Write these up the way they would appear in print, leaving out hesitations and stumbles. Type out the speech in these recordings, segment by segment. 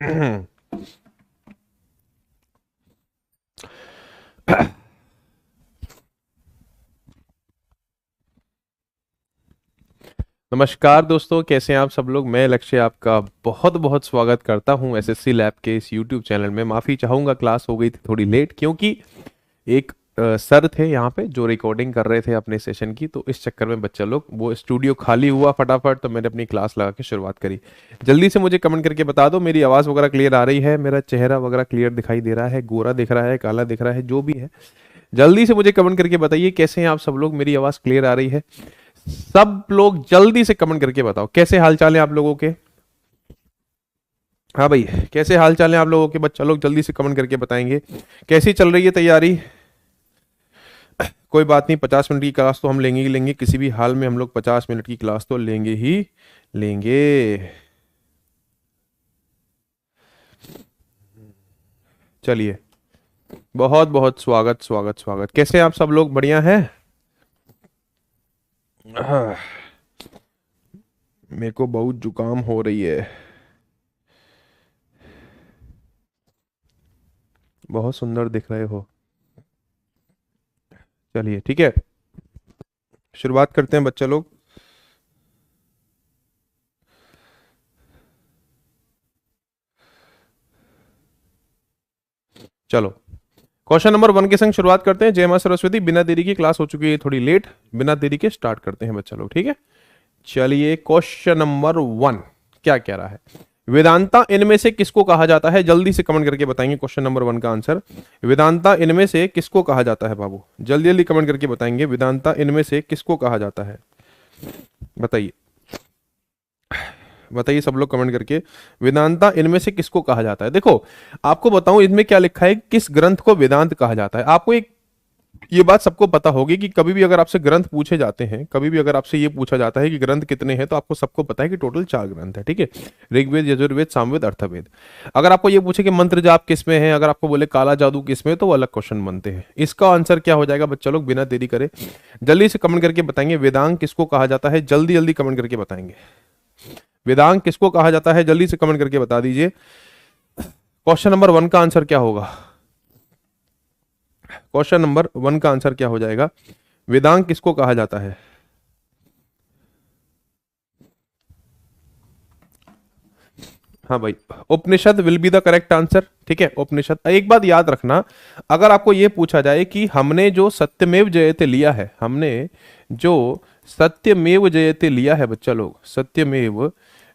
नमस्कार दोस्तों, कैसे हैं आप सब लोग। मैं लक्ष्य आपका बहुत बहुत स्वागत करता हूं एसएससी लैब के इस यूट्यूब चैनल में। माफ़ी चाहूँगा, क्लास हो गई थी थोड़ी लेट, क्योंकि एक सर थे यहाँ पे जो रिकॉर्डिंग कर रहे थे अपने सेशन की, तो इस चक्कर में बच्चा लोग वो स्टूडियो खाली हुआ फटाफट, तो मैंने अपनी क्लास लगा के शुरुआत करी। जल्दी से मुझे कमेंट करके बता दो मेरी आवाज़ वगैरह क्लियर आ रही है, मेरा चेहरा वगैरह क्लियर दिखाई दे रहा है, गोरा दिख रहा है, काला दिख रहा है, जो भी है जल्दी से मुझे कमेंट करके बताइए कैसे हैं आप सब लोग, मेरी आवाज़ क्लियर आ रही है। सब लोग जल्दी से कमेंट करके बताओ कैसे हाल चाल है आप लोगों के। हाँ भाई, कैसे हाल चाल है आप लोगों के, बच्चा लोग जल्दी से कमेंट करके बताएंगे कैसी चल रही है तैयारी। कोई बात नहीं, 50 मिनट की क्लास तो हम लेंगे ही लेंगे, किसी भी हाल में हम लोग 50 मिनट की क्लास तो लेंगे ही लेंगे। चलिए, बहुत बहुत स्वागत स्वागत स्वागत। कैसे हैं आप सब लोग, बढ़िया हैं। हाँ, मेरे को बहुत जुकाम हो रही है, बहुत सुंदर दिख रहे हो। चलिए ठीक है, शुरुआत करते हैं बच्चा लोग। चलो, क्वेश्चन नंबर 1 के संग शुरुआत करते हैं। जय मां सरस्वती। बिना देरी की क्लास हो चुकी है थोड़ी लेट, बिना देरी के स्टार्ट करते हैं बच्चा लोग, ठीक है। चलिए, क्वेश्चन नंबर 1 क्या कह रहा है। वेदांता इनमें से किसको कहा जाता है, जल्दी से कमेंट करके बताएंगे क्वेश्चन नंबर 1 का आंसर। वेदांता इनमें से किसको कहा जाता है बाबू, जल्दी जल्दी कमेंट करके बताएंगे। वेदांता इनमें से किसको कहा जाता है, बताइए बताइए सब लोग कमेंट करके। वेदांता इनमें से किसको कहा जाता है। देखो, आपको बताऊं इसमें क्या लिखा है, किस ग्रंथ को वेदांत कहा जाता है। आपको एक ये बात सबको पता होगी कि कभी भी अगर आपसे ग्रंथ पूछे जाते हैं, कभी भी अगर आपसे ये पूछा जाता है कि ग्रंथ कितने हैं, तो आपको सबको पता है कि टोटल 4 ग्रंथ है, ठीक है। ऋग्वेद, यजुर्वेद, सामवेद, अर्थवेद। अगर आपको ये पूछे कि मंत्र जाप किस में है, अगर आपको बोले काला जादू किस में है, तो वो अलग क्वेश्चन बनते हैं। इसका आंसर क्या हो जाएगा बच्चा लोग, बिना देरी करे जल्दी से कमेंट करके बताएंगे। वेदांग किसको कहा जाता है, जल्दी जल्दी कमेंट करके बताएंगे। वेदांग किसको कहा जाता है, जल्दी से कमेंट करके बता दीजिए। क्वेश्चन नंबर 1 का आंसर क्या होगा, क्वेश्चन नंबर 1 का आंसर क्या हो जाएगा। वेदांग किसको कहा जाता है। हाँ भाई, Upanishad will be the correct answer, ठीक है। उपनिषद। एक बात याद रखना, अगर आपको यह पूछा जाए कि हमने जो सत्यमेव जयते लिया है, हमने जो सत्यमेव जयते लिया है बच्चा लोग, सत्यमेव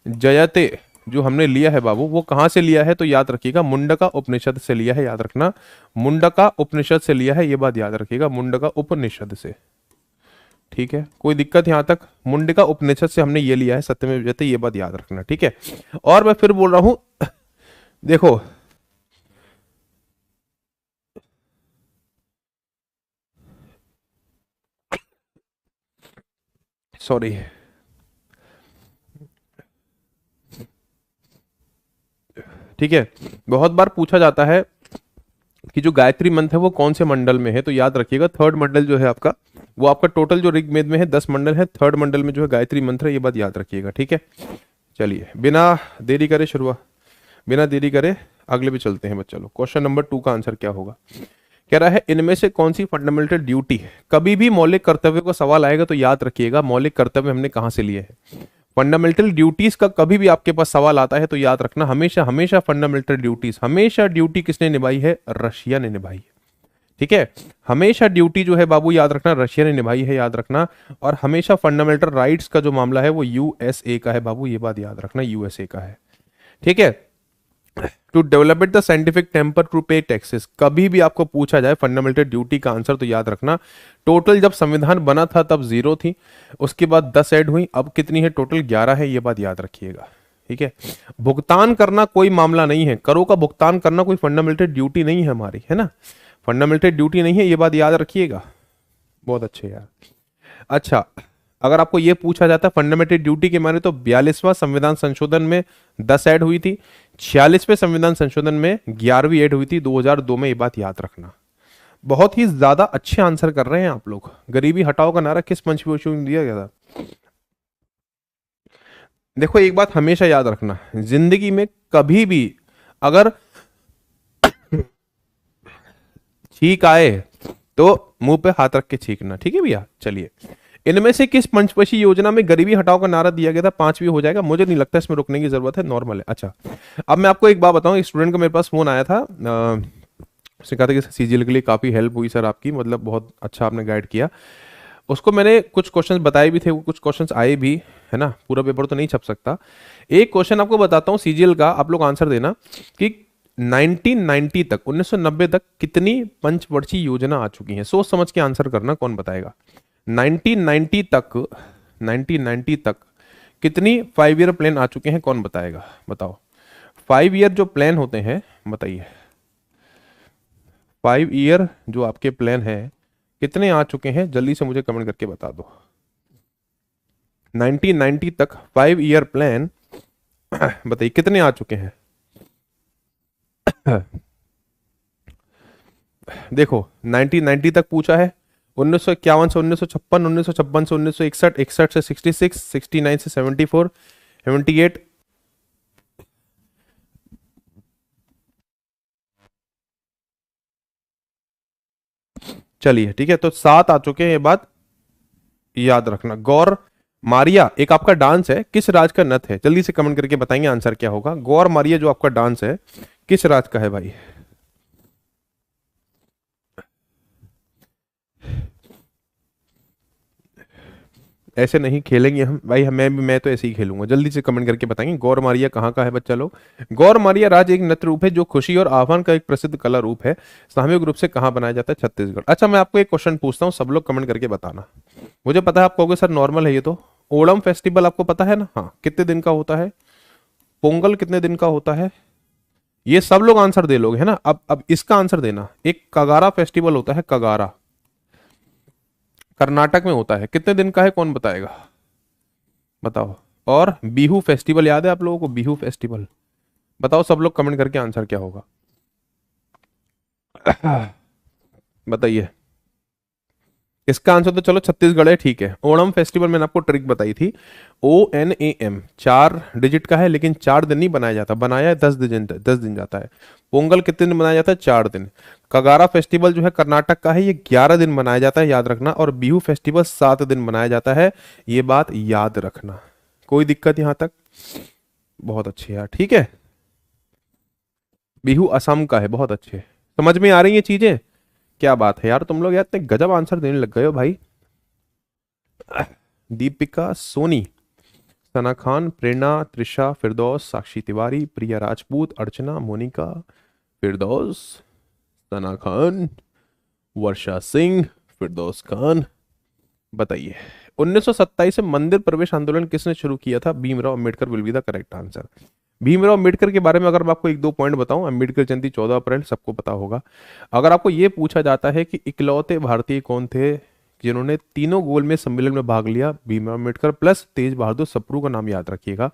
जयते जो हमने लिया है बाबू, वो कहां से लिया है, तो याद रखिएगा मुंडका उपनिषद से लिया है। याद रखना, मुंडका उपनिषद से लिया है, ये बात याद रखिएगा, मुंडका उपनिषद से, ठीक है। कोई दिक्कत यहां तक, मुंडका उपनिषद से हमने ये लिया है सत्यमेव जयते, ये बात याद रखना, ठीक है। और मैं फिर बोल रहा हूं, देखो सॉरी, ठीक है। बहुत बार पूछा जाता है कि जो गायत्री मंत्र है वो कौन से मंडल में है, तो याद रखिएगा थर्ड मंडल जो है आपका, वो आपका टोटल जो ऋग्वेद में है 10 मंडल है, थर्ड मंडल में जो है गायत्री मंत्र है, ये बात याद रखिएगा, ठीक है। चलिए, बिना देरी करे शुरुआत, बिना देरी करे अगले पे चलते हैं बच्चा लोग। क्वेश्चन नंबर 2 का आंसर क्या होगा। कह रहा है इनमें से कौन सी फंडामेंटल ड्यूटी है। कभी भी मौलिक कर्तव्य का सवाल आएगा तो याद रखिएगा मौलिक कर्तव्य हमने कहां से लिए हैं। फंडामेंटल ड्यूटीज का कभी भी आपके पास सवाल आता है तो याद रखना, हमेशा हमेशा फंडामेंटल ड्यूटीज, हमेशा ड्यूटी किसने निभाई है, रशिया ने निभाई है, ठीक है। हमेशा ड्यूटी जो है बाबू याद रखना रशिया ने निभाई है, याद रखना। और हमेशा फंडामेंटल राइट्स का जो मामला है वो यूएसए का है बाबू, ये बात याद रखना, यूएसए का है, ठीक है। To develop it the scientific temper to pay taxes, कभी भी आपको पूछा जाए फंडामेंटल ड्यूटी का आंसर तो याद रखना टोटल जब संविधान बना था तब 0 थी, उसके बाद 10 ऐड हुई, अब कितनी है, टोटल 11 है, ये बात याद रखिएगा, ठीक है। भुगतान करना कोई मामला नहीं है, करों का भुगतान करना कोई फंडामेंटल ड्यूटी नहीं है हमारी, है ना, फंडामेंटल ड्यूटी नहीं है, ये बात याद रखिएगा। बहुत अच्छे यार। अच्छा, अगर आपको यह पूछा जाता है फंडामेंटल ड्यूटी के माने, तो 42वां संविधान संशोधन में 10 ऐड हुई थी, 46वें संविधान संशोधन में 11वीं ऐड हुई थी 2002 में, ये बात याद रखना। बहुत ही ज्यादा अच्छे आंसर कर रहे हैं आप लोग। गरीबी हटाओ का नारा किस मंच पे दिया गया था। देखो, एक बात हमेशा याद रखना, जिंदगी में कभी भी अगर छींक आए तो मुंह पे हाथ रख के छींकना, ठीक है भैया। चलिए, इनमें से किस पंचवर्षीय योजना में गरीबी हटाओ का नारा दिया गया था? 5 भी हो जाएगा, मुझे नहीं लगता इसमें रुकने की जरूरत है, नॉर्मल है। अच्छा, अब मैं आपको एक बात बताऊं, एक स्टूडेंट का मेरे पास फोन आया था, उसने कहा था कि सीजीएल के लिए काफी हेल्प हुई सर आपकी, मतलब बहुत अच्छा आपने गाइड किया। उसको मैंने कुछ क्वेश्चंस बताए भी थे, वो कुछ क्वेश्चंस आए भी, है ना, पूरा पेपर तो नहीं छप सकता। एक क्वेश्चन आपको बताता हूँ सीजीएल का, आप लोग आंसर देना कि 1990 तक, 1990 तक कितनी पंचवर्षीय योजना आ चुकी हैं। सोच समझ के आंसर करना, कौन बताएगा। 1990 तक, 1990 तक कितनी 5 ईयर प्लान आ चुके हैं, कौन बताएगा? बताओ, 5 ईयर जो प्लान होते हैं, बताइए 5 ईयर जो आपके प्लान है कितने आ चुके हैं, जल्दी से मुझे कमेंट करके बता दो। 1990 तक 5 ईयर प्लान बताइए कितने आ चुके हैं। देखो 1990 तक पूछा है, 1951 से 1956, 1956 से 1961, 61 से 66, 69 से 74, 78, चलिए ठीक है, तो 7 आ चुके हैं, ये बात याद रखना। गौर मारिया एक आपका डांस है, किस राज का नृत्य है? जल्दी से कमेंट करके बताएंगे आंसर क्या होगा। गौर मारिया जो आपका डांस है किस राज का है भाई? ऐसे नहीं खेलेंगे हम भाई, मैं तो ऐसे ही खेलूंगा। जल्दी से कमेंट करके बताएंगे गौर मारिया कहाँ का है बच्चा लोग। गौर मारिया राज एक नृत्य रूप है जो खुशी और आह्वान का एक प्रसिद्ध कला रूप है, सामूहिक रूप से कहाँ बनाया जाता है? छत्तीसगढ़। अच्छा, मैं आपको एक क्वेश्चन पूछता हूँ, सब लोग कमेंट करके बताना। मुझे पता है आप कहोगे सर नॉर्मल है ये तो। ओणम फेस्टिवल आपको पता है ना? हाँ, कितने दिन का होता है? पोंगल कितने दिन का होता है? ये सब लोग आंसर दे लोगे, है ना। अब इसका आंसर देना। एक कगारा फेस्टिवल होता है, कगारा कर्नाटक में होता है, कितने दिन का है, कौन बताएगा? बताओ। और बिहू फेस्टिवल याद है आप लोगों को? बिहू फेस्टिवल बताओ, सब लोग कमेंट करके आंसर क्या होगा बताइए। इसका आंसर तो चलो छत्तीसगढ़ है, ठीक है। ओणम फेस्टिवल मैंने आपको ट्रिक बताई थी, ONAM 4 डिजिट का है, लेकिन 4 दिन नहीं बनाया जाता, बनाया है 10 दिन, 10 दिन जाता है। पोंगल कितने दिन बनाया जाता है? 4 दिन। कगारा फेस्टिवल जो है कर्नाटक का है, ये 11 दिन बनाया जाता है, याद रखना। और बिहू फेस्टिवल 7 दिन बनाया जाता है, ये बात याद रखना। कोई दिक्कत यहां तक? बहुत अच्छे यार, ठीक है। बिहू असम का है, बहुत अच्छे। समझ में आ रही है चीजें? क्या बात है यार, तुम लोग यार इतने गजब आंसर देने लग गए हो भाई। दीपिका सोनी, सना खान, प्रेरणा, त्रिशा, फिरदौस, साक्षी तिवारी, प्रिया राजपूत, अर्चना, मोनिका, फिरदौस, सना खान, वर्षा सिंह, फिरदौस खान। बताइए 1927 में मंदिर प्रवेश आंदोलन किसने शुरू किया था? Bhimrao Ambedkar will be the correct answer. Bhimrao Ambedkar के बारे में अगर मैं आपको 1-2 पॉइंट बताऊं, अंबेडकर जयंती 14 अप्रैल, सबको पता होगा। अगर आपको यह पूछा जाता है कि इकलौते भारतीय कौन थे जिन्होंने तीनों गोल में सम्मेलन में भाग लिया, भीमराव अंबेडकर प्लस तेज बहादुर सप्रू का नाम याद रखिएगा।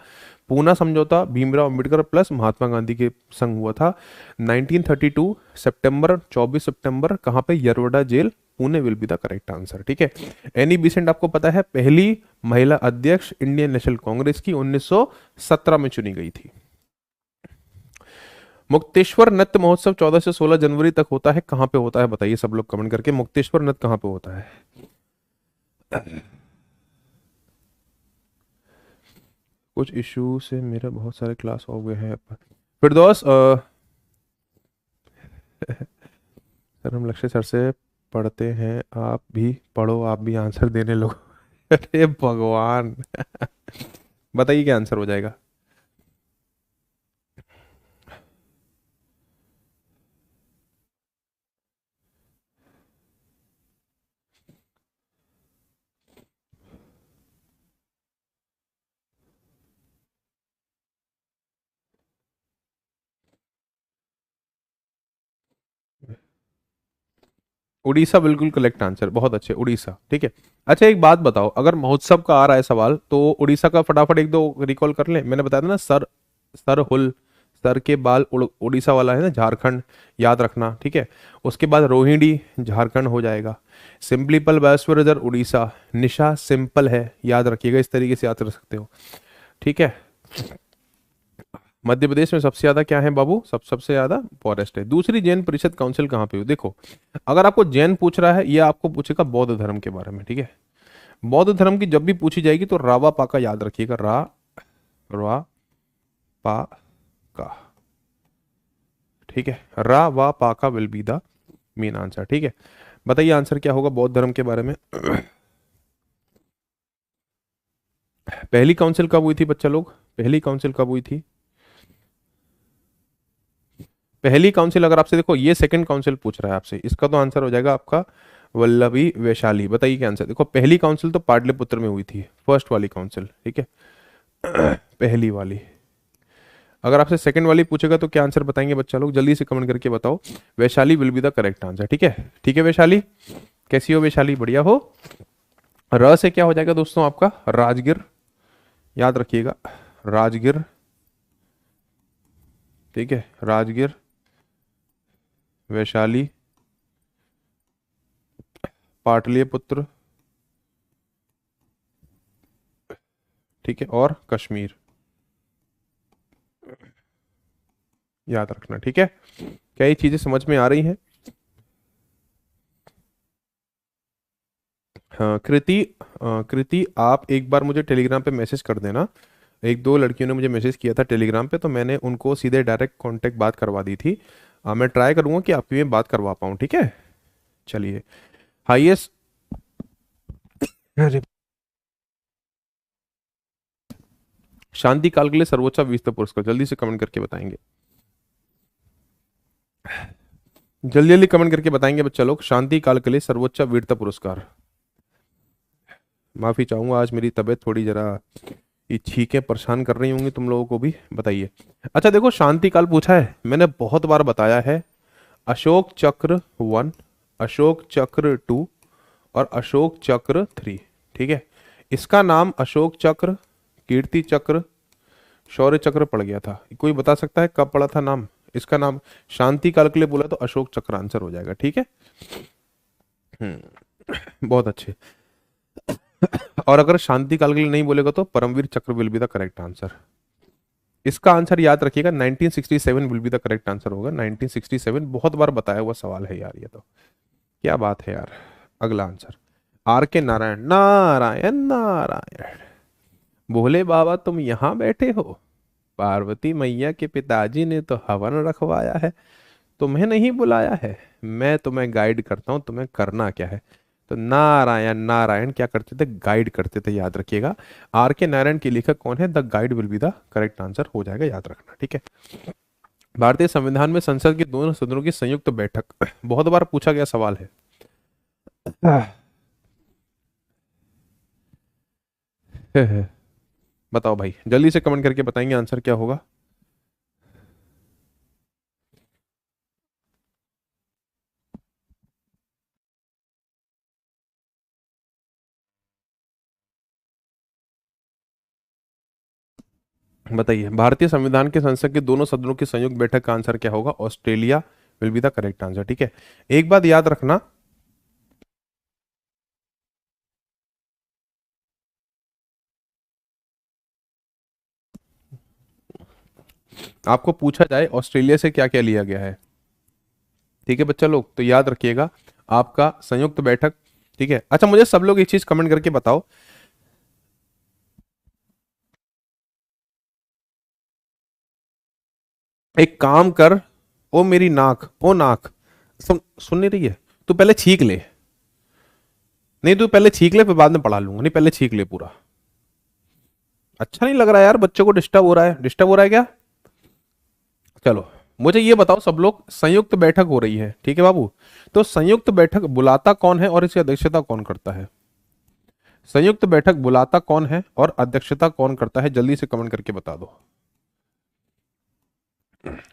पूना समझौता भीमराव अंबेडकर प्लस महात्मा गांधी के संग हुआ था 1932 सितंबर, 24 सितंबर, कहां पे? Yerwada jail, Pune will be the correct answer, ठीक है। एनी बेसेंट आपको पता है पहली महिला अध्यक्ष इंडियन नेशनल कांग्रेस की 1917 में चुनी गई थी। मुक्तेश्वर नृत्य महोत्सव 14 से 16 जनवरी तक होता है, कहां पे होता है बताइए सब लोग कमेंट करके। मुक्तेश्वर नृत्य कहां पे होता है? कुछ इशू से मेरे बहुत सारे क्लास हो गए हैं। फिरदौस सर हम लक्ष्य सर से पढ़ते हैं, आप भी पढ़ो, आप भी आंसर देने लोग अरे भगवान बताइए क्या आंसर हो जाएगा? उड़ीसा बिल्कुल करेक्ट आंसर, बहुत अच्छे, उड़ीसा, ठीक है। अच्छा एक बात बताओ, अगर महोत्सव का आ रहा है सवाल तो उड़ीसा का फटाफट 1-2 रिकॉल कर ले। मैंने बताया था ना, सर, सर हुल, सर के बाल उड़ीसा वाला है ना, झारखंड, याद रखना, ठीक है। उसके बाद रोहिणी झारखंड हो जाएगा। सिंपलीपल बायोस्फीयर रिजर्व उड़ीसा, निशा सिंपल है, याद रखिएगा, इस तरीके से याद रख सकते हो, ठीक है। मध्य प्रदेश में सबसे ज्यादा क्या है बाबू, सबसे ज्यादा फॉरेस्ट है। दूसरी जैन परिषद काउंसिल कहाँ पे हुई? देखो, अगर आपको जैन पूछ रहा है या आपको पूछेगा बौद्ध धर्म के बारे में, ठीक है, बौद्ध धर्म की जब भी पूछी जाएगी तो रावा पाका याद रखिएगा, रा पा का, ठीक है, रा वा पा का will be the main answer, ठीक है। बताइए आंसर क्या होगा बौद्ध धर्म के बारे में? पहली काउंसिल कब हुई थी बच्चा लोग? पहली काउंसिल कब हुई थी? पहली काउंसिल अगर आपसे, देखो ये सेकंड काउंसिल पूछ रहा है आपसे, इसका तो आंसर हो जाएगा आपका वल्लभी वैशाली। बताइए क्या आंसर? देखो पहली काउंसिल तो पाटलिपुत्र में हुई थी, फर्स्ट वाली काउंसिल, ठीक है। पहली वाली। अगर आपसे सेकंड वाली पूछेगा तो क्या आंसर बताएंगे बच्चा लोग? जल्दी से कमेंट करके बताओ। Vaishali will be the correct answer, ठीक है। ठीक है वैशाली, कैसी हो वैशाली? बढ़िया हो। र से क्या हो जाएगा दोस्तों आपका? राजगिर, याद रखिएगा, राजगिर, ठीक है, राजगिर, वैशाली, पाटलिपुत्र, ठीक है, और कश्मीर, याद रखना, ठीक है। क्या ये चीजें समझ में आ रही हैं? हाँ कृति, कृति आप एक बार मुझे टेलीग्राम पे मैसेज कर देना। एक दो लड़कियों ने मुझे मैसेज किया था टेलीग्राम पे, तो मैंने उनको सीधे डायरेक्ट कांटेक्ट बात करवा दी थी। मैं ट्राई करूंगा कि आपकी मैं बात करवा पाऊँ, ठीक है। चलिए, हाईएस्ट, शांति काल के लिए सर्वोच्च वीरता पुरस्कार, जल्दी से कमेंट करके बताएंगे, जल्दी जल्दी कमेंट करके बताएंगे बच्चा लोग, शांति काल के लिए सर्वोच्च वीरता पुरस्कार। माफी चाहूंगा, आज मेरी तबीयत थोड़ी जरा, ये छींकें परेशान कर रही होंगी तुम लोगों को भी। बताइए। अच्छा देखो, शांति काल पूछा है, मैंने बहुत बार बताया है, अशोक चक्र 1, अशोक चक्र 2 और अशोक चक्र 3, ठीक है। इसका नाम अशोक चक्र, कीर्ति चक्र, शौर्य चक्र पड़ गया था। कोई बता सकता है कब पड़ा था नाम इसका? नाम शांति काल के लिए बोला तो अशोक चक्र आंसर हो जाएगा, ठीक है। बहुत अच्छे। और अगर शांति काल के लिए नहीं बोलेगा तो परमवीर चक्र will be the correct answer. इसका आंसर याद रखिएगा, 1967 will be the correct answer होगा। 1967 बहुत बार बताया हुआ सवाल है यार, ये तो क्या बात है यार। अगला आंसर, आर के नारायण, नारायण नारायण, भोले बाबा तुम यहां बैठे हो, पार्वती मैया के पिताजी ने तो हवन रखवाया है, तुम्हें नहीं बुलाया है, मैं तुम्हें गाइड करता हूं, तुम्हें करना क्या है। तो नारायण, नारायण क्या करते थे? गाइड करते थे, याद रखिएगा। आर के नारायण के लेखक कौन है? The guide will be the correct answer हो जाएगा, याद रखना, ठीक है। भारतीय संविधान में संसद के दोनों सदनों की संयुक्त बैठक, बहुत बार पूछा गया सवाल है। बताओ भाई, जल्दी से कमेंट करके बताएंगे आंसर क्या होगा। बताइए, भारतीय संविधान के संसद के दोनों सदनों की संयुक्त बैठक का आंसर क्या होगा? Australia will be the correct answer, ठीक है। एक बात याद रखना, आपको पूछा जाए ऑस्ट्रेलिया से क्या क्या लिया गया है, ठीक है बच्चा लोग, तो याद रखिएगा आपका संयुक्त बैठक, ठीक है। अच्छा मुझे सब लोग एक चीज कमेंट करके बताओ, एक काम कर, ओ मेरी नाक, ओ नाक, सुन नहीं रही है? तू पहले छींक ले, नहीं तू पहले छींक ले, फिर बाद में पढ़ा लूंगा, नहीं पहले छींक ले पूरा। अच्छा नहीं लग रहा है यार, बच्चों को डिस्टर्ब हो रहा है, डिस्टर्ब हो रहा है क्या? चलो मुझे ये बताओ सब लोग, संयुक्त बैठक हो रही है, ठीक है बाबू, तो संयुक्त बैठक बुलाता कौन है और इसकी अध्यक्षता कौन करता है? संयुक्त बैठक बुलाता कौन है और अध्यक्षता कौन करता है? जल्दी से कमेंट करके बता दो।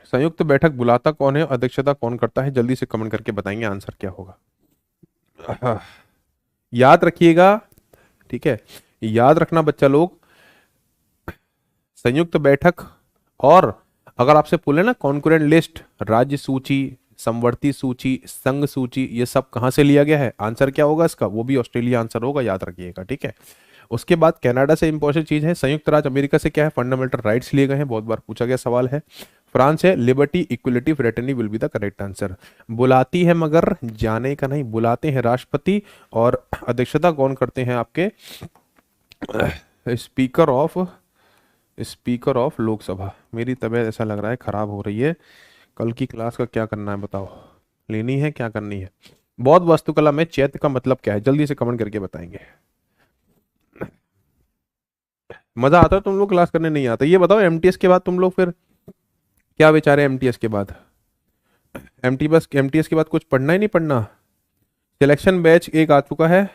संयुक्त बैठक बुलाता कौन है, अध्यक्षता कौन करता है? जल्दी से कमेंट करके बताएंगे आंसर क्या होगा। याद रखिएगा, ठीक है, याद रखना बच्चा लोग, संयुक्त बैठक, और अगर आपसे पूछे ना कॉन्करेंट लिस्ट, राज्य सूची, समवर्ती सूची, संघ सूची, ये सब कहां से लिया गया है, आंसर क्या होगा इसका? वो भी ऑस्ट्रेलिया आंसर होगा, याद रखिएगा, ठीक है। उसके बाद कनाडा से इंपॉर्टेंट चीज है, संयुक्त राज्य अमेरिका से क्या है, फंडामेंटल राइट्स लिए गए हैं, बहुत बार पूछा गया सवाल है। फ्रांस है, liberty equality fraternity will be the correct answer. बुलाती है मगर जाने का नहीं, बुलाते हैं राष्ट्रपति और अध्यक्षता कौन करते हैं आपके स्पीकर ऑफ लोकसभा। मेरी तबीयत ऐसा लग रहा है खराब हो रही है, कल की क्लास का क्या करना है बताओ, लेनी है क्या करनी है। बौद्ध वास्तुकला में चैत्य का मतलब क्या है, जल्दी से कमेंट करके बताएंगे। मजा आता है तुम लोग क्लास करने, नहीं आता ये बताओ। एमटीएस के बाद तुम लोग फिर क्या विचार है, एमटीएस के बाद एमटीएस के बाद कुछ पढ़ना ही नहीं पढ़ना। सिलेक्शन बैच एक आ चुका है,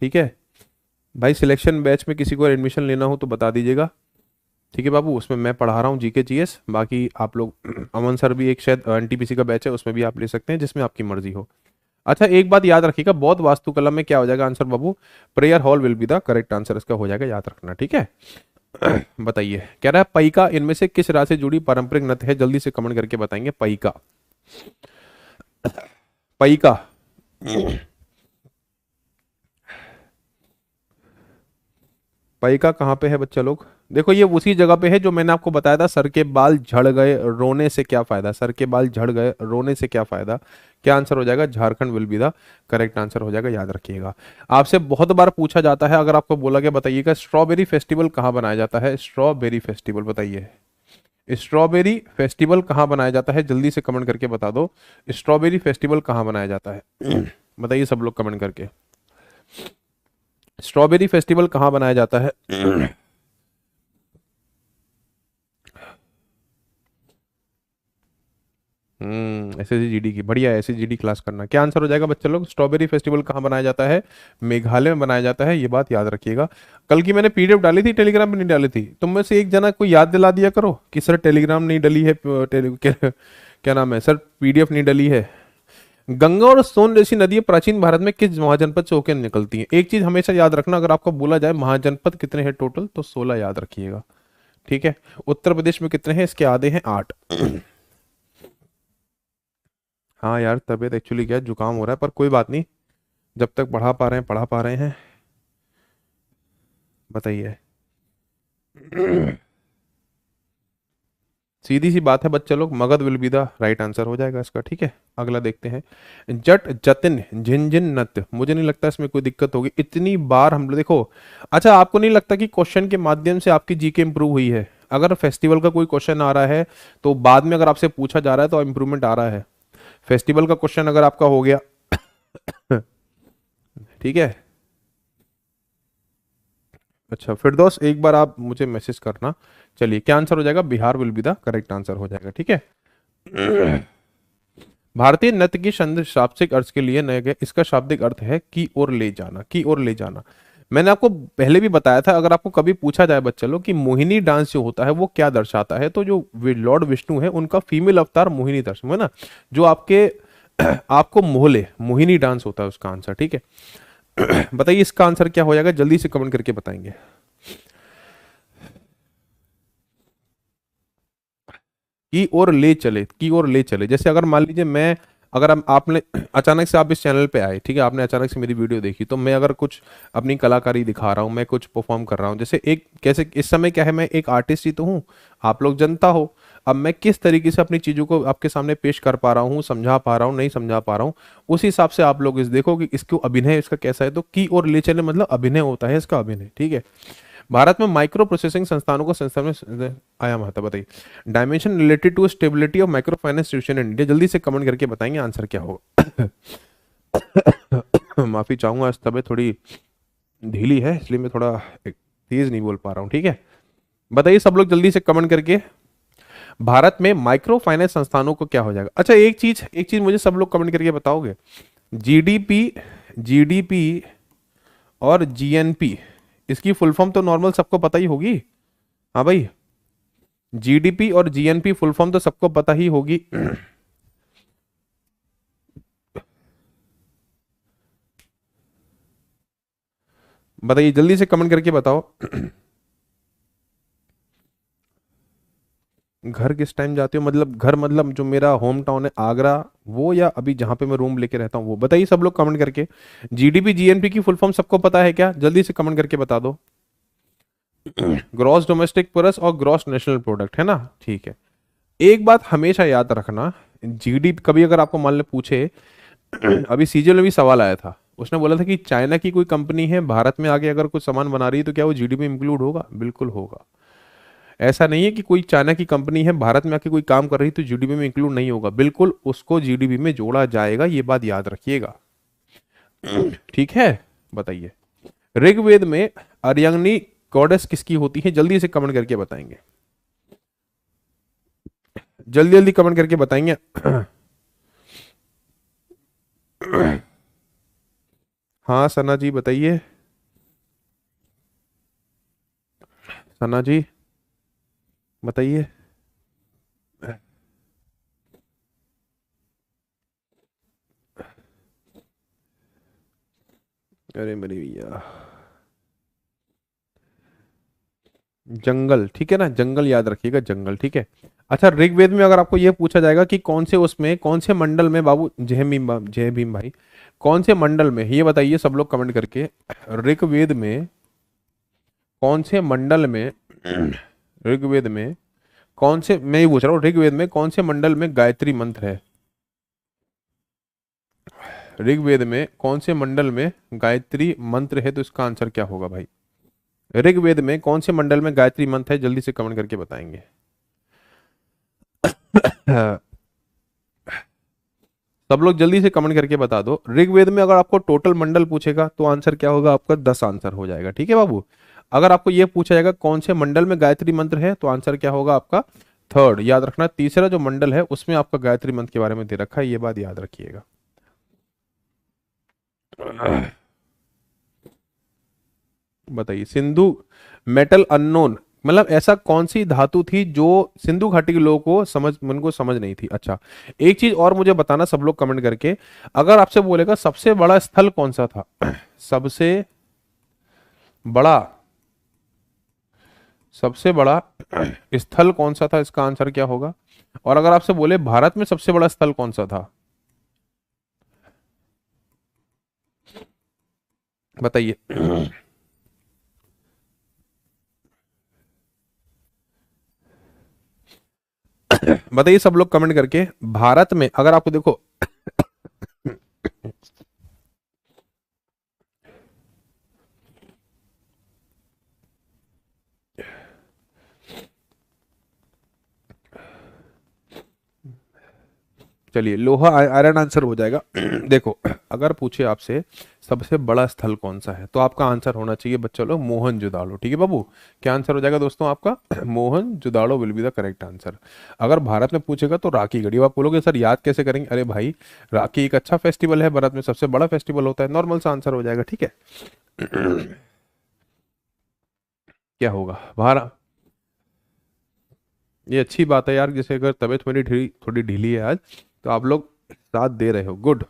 ठीक है भाई, सिलेक्शन बैच में किसी को एडमिशन लेना हो तो बता दीजिएगा, ठीक है बाबू। उसमें मैं पढ़ा रहा हूँ जीके जीएस, बाकी आप लोग अमन सर भी एक शायद एनटीपीसी का बैच है, उसमें भी आप ले सकते हैं, जिसमें आपकी मर्जी हो। अच्छा एक बात याद रखिएगा, बौद्ध वास्तुकला में क्या हो जाएगा answer Babu, prayer hall will be the correct answer इसका हो जाएगा, याद रखना, ठीक है। बताइए, कह रहा है पैका इनमें से किस राशि से जुड़ी पारंपरिक नृत्य है, जल्दी से कमेंट करके बताएंगे। पैका, पैका पैका कहाँ पे है बच्चा लोग, देखो ये उसी जगह पे है जो मैंने आपको बताया था, सर के बाल झड़ गए रोने से क्या फायदा, सर के बाल झड़ गए रोने से क्या फायदा, क्या आंसर हो जाएगा, Jharkhand will be the correct answer हो जाएगा, याद रखिएगा। आपसे बहुत बार पूछा जाता है, अगर आपको बोला गया बताइएगा स्ट्रॉबेरी फेस्टिवल कहाँ बनाया जाता है, स्ट्रॉबेरी फेस्टिवल बताइए, स्ट्रॉबेरी फेस्टिवल कहाँ बनाया जाता है, जल्दी से कमेंट करके बता दो, स्ट्रॉबेरी फेस्टिवल कहाँ बनाया जाता है। बताइए सब लोग कमेंट करके, स्ट्रॉबेरी फेस्टिवल कहाँ बनाया जाता है। एसएसजीडी की, बढ़िया एसएसजीडी क्लास करना, क्या आंसर हो जाएगा बच्चे लोग, स्ट्रॉबेरी फेस्टिवल कहाँ बनाया जाता है, मेघालय में बनाया जाता है, ये बात याद रखिएगा। कल की मैंने पीडीएफ डाली थी टेलीग्राम में, नहीं डाली थी, तुम में से एक जना को याद दिला दिया करो कि सर टेलीग्राम नहीं डली है, क्या नाम है सर, पीडीएफ नहीं डली है। गंगा और सोन जैसी नदियां प्राचीन भारत में किस महाजनपद से होकर निकलती हैं, एक चीज हमेशा याद रखना, अगर आपको बोला जाए महाजनपद कितने हैं टोटल, तो 16 याद रखिएगा, ठीक है। उत्तर प्रदेश में कितने हैं, इसके आधे हैं 8। हाँ यार तबीयत एक्चुअली क्या है, जुकाम हो रहा है, पर कोई बात नहीं, जब तक पढ़ा पा रहे हैं पढ़ा पा रहे हैं। बताइए, सीधी सी बात है बच्चे लोग, Magadh will be the right answer हो जाएगा इसका, ठीक है। अगला देखते हैं, जट जतिन झिंझिन नत, मुझे नहीं लगता इसमें कोई दिक्कत होगी, इतनी बार हम लोग देखो। अच्छा आपको नहीं लगता कि क्वेश्चन के माध्यम से आपकी जीके इंप्रूव हुई है, अगर फेस्टिवल का कोई क्वेश्चन आ रहा है तो बाद में अगर आपसे पूछा जा रहा है तो इंप्रूवमेंट आ रहा है, फेस्टिवल का क्वेश्चन अगर आपका हो गया ठीक है। अच्छा फिरदौस एक बार आप मुझे मैसेज करना। चलिए क्या आंसर हो जाएगा, Bihar will be the correct answer हो जाएगा, ठीक है। भारतीय नृत्य की शाब्दिक अर्थ के लिए नए गए, इसका शाब्दिक अर्थ है की ओर ले जाना, की ओर ले जाना। मैंने आपको पहले भी बताया था, अगर आपको कभी पूछा जाए बच्चे लोग कि मोहिनी डांस जो होता है वो क्या दर्शाता है, तो जो लॉर्ड विष्णु है उनका फीमेल अवतार मोहिनी दर्शन है ना, जो आपके आपको मोहले मोहिनी डांस होता है उसका आंसर, ठीक है। बताइए इसका आंसर क्या हो जाएगा, जल्दी से कमेंट करके बताएंगे। की ओर ले चले, की ओर ले चले, जैसे अगर मान लीजिए मैं, अगर आपने अचानक से आप इस चैनल पे आए, ठीक है, आपने अचानक से मेरी वीडियो देखी, तो मैं अगर कुछ अपनी कलाकारी दिखा रहा हूँ, मैं कुछ परफॉर्म कर रहा हूँ, जैसे एक कैसे इस समय क्या है, मैं एक आर्टिस्ट ही तो हूँ, आप लोग जनता हो, अब मैं किस तरीके से अपनी चीज़ों को आपके सामने पेश कर पा रहा हूँ, समझा पा रहा हूँ, नहीं समझा पा रहा हूँ, उस हिसाब से आप लोग इस देखो कि इसको अभिनय इसका कैसा है, तो की ओर ले चले मतलब अभिनय होता है इसका, अभिनय, ठीक है। भारत में माइक्रो प्रोसेसिंग संस्थानों को संस्थान में आया महत्व बताइए, dimension related to stability of micro finance institution in India, जल्दी से कमेंट करके बताएंगे आंसर क्या होगा। माफी चाहूंगा, इस तबीयत थोड़ी ढीली है इसलिए मैं थोड़ा तेज नहीं बोल पा रहा हूँ, ठीक है। बताइए सब लोग जल्दी से कमेंट करके, भारत में माइक्रो फाइनेंस संस्थानों को क्या हो जाएगा। अच्छा एक चीज मुझे सब लोग कमेंट करके बताओगे, जीडीपी जीडीपी और जीएनपी, इसकी फुल फॉर्म तो नॉर्मल सबको पता ही होगी, हाँ भाई, जीडीपी और जीएनपी फुल फॉर्म तो सबको पता ही होगी। बताइए जल्दी से कमेंट करके बताओ। घर किस टाइम जाते हो, मतलब घर मतलब जो मेरा होम टाउन है आगरा वो, या अभी जहाँ पे मैं रूम लेके रहता हूँ वो? बताइए सब लोग कमेंट करके। जीडीपी जीएनपी की फुल फॉर्म सबको पता है क्या? जल्दी से कमेंट करके बता दो। ग्रॉस डोमेस्टिक प्रोडक्ट और ग्रॉस नेशनल प्रोडक्ट, है ना? ठीक है। एक बात हमेशा याद रखना, जीडीपी कभी अगर आपको मान ले पूछे, अभी सीजन में भी सवाल आया था, उसने बोला था कि चाइना की कोई कंपनी है भारत में आगे अगर कुछ सामान बना रही है तो क्या वो जीडीपी में इंक्लूड होगा? बिल्कुल होगा। ऐसा नहीं है कि कोई चाइना की कंपनी है भारत में आके कोई काम कर रही है तो जीडीपी में इंक्लूड नहीं होगा, बिल्कुल उसको जीडीपी में जोड़ा जाएगा, ये बात याद रखिएगा। ठीक है, बताइए ऋग्वेद में अर्यंगनी गॉडेस किसकी होती है? जल्दी से कमेंट करके बताएंगे, जल्दी जल्दी कमेंट करके बताएंगे। हाँ सना जी बताइए, सना जी बताइए। अरे मेरे भैया, जंगल, ठीक है ना, जंगल याद रखिएगा, जंगल, ठीक है। अच्छा, ऋग्वेद में अगर आपको यह पूछा जाएगा कि कौन से उसमें कौन से मंडल में, बाबू जय भीम भाई, कौन से मंडल में, ये बताइए सब लोग कमेंट करके। ऋग्वेद में कौन से मंडल में, ऋग्वेद में कौन से, मैं ये पूछ रहा हूँ ऋग्वेद में कौन से मंडल में गायत्री मंत्र है? ऋग्वेद में कौन से मंडल में गायत्री मंत्र है? तो इसका आंसर क्या होगा भाई? ऋग्वेद में कौन से मंडल में गायत्री मंत्र है? जल्दी से कमेंट करके बताएंगे। सब लोग जल्दी से कमेंट करके बता दो। ऋग्वेद में अगर आपको टोटल मंडल पूछेगा तो आंसर क्या होगा आपका? 10 आंसर हो जाएगा, ठीक है बाबू। अगर आपको यह पूछा जाएगा कौन से मंडल में गायत्री मंत्र है तो आंसर क्या होगा आपका? थर्ड। याद रखना, तीसरा जो मंडल है उसमें आपका गायत्री मंत्र के बारे में दे रखा है, ये बात याद रखिएगा। बताइए, सिंधु मेटल अननोन, मतलब ऐसा कौन सी धातु थी जो सिंधु घाटी के लोगों को उनको समझ नहीं थी? अच्छा, एक चीज और मुझे बताना सब लोग कमेंट करके, अगर आपसे बोलेगा सबसे बड़ा स्थल कौन सा था, सबसे बड़ा, सबसे बड़ा स्थल कौन सा था, इसका आंसर क्या होगा? और अगर आपसे बोले भारत में सबसे बड़ा स्थल कौन सा था, बताइए। बताइए सब लोग कमेंट करके, भारत में अगर आपको देखो, चलिए लोहा आयरन आंसर हो जाएगा। देखो, अगर पूछे आपसे सबसे बड़ा स्थल कौन सा है तो आपका आंसर होना चाहिए बच्चों लोग मोहनजोदाड़ो, ठीक है बाबू। क्या आंसर हो जाएगा दोस्तों आपका? Mohenjodaro will be the correct answer. अगर भारत में पूछेगा तो राखी गढ़ी। आप बोलोगे सर याद कैसे करेंगे? अरे भाई, राखी एक अच्छा फेस्टिवल है, भारत में सबसे बड़ा फेस्टिवल होता है, नॉर्मल सा आंसर हो जाएगा, ठीक है। क्या होगा भारत? ये अच्छी बात है यार, जैसे अगर तबीयत मेरी थोड़ी ढीली है आज, तो आप लोग साथ दे रहे हो, गुड।